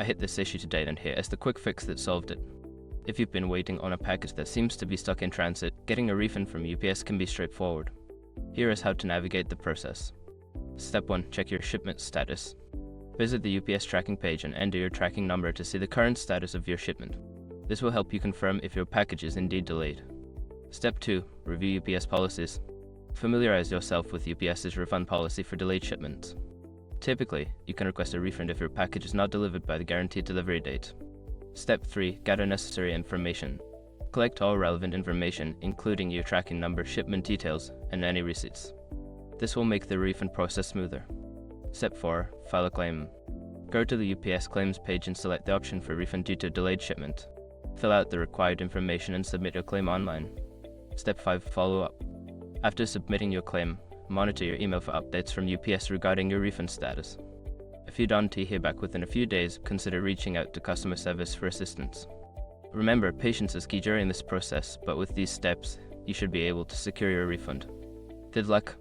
I hit this issue today, and here is the quick fix that solved it. If you've been waiting on a package that seems to be stuck in transit, getting a refund from UPS can be straightforward. Here is how to navigate the process. Step 1. Check your shipment status. Visit the UPS tracking page and enter your tracking number to see the current status of your shipment. This will help you confirm if your package is indeed delayed. Step 2. Review UPS policies. Familiarize yourself with UPS's refund policy for delayed shipments. Typically, you can request a refund if your package is not delivered by the guaranteed delivery date. Step 3. Gather necessary information. Collect all relevant information, including your tracking number, shipment details, and any receipts. This will make the refund process smoother. Step 4. File a claim. Go to the UPS claims page and select the option for refund due to delayed shipment. Fill out the required information and submit your claim online. Step 5. Follow up. After submitting your claim, monitor your email for updates from UPS regarding your refund status. If you don't hear back within a few days, consider reaching out to customer service for assistance. Remember, patience is key during this process, but with these steps, you should be able to secure your refund. Good luck!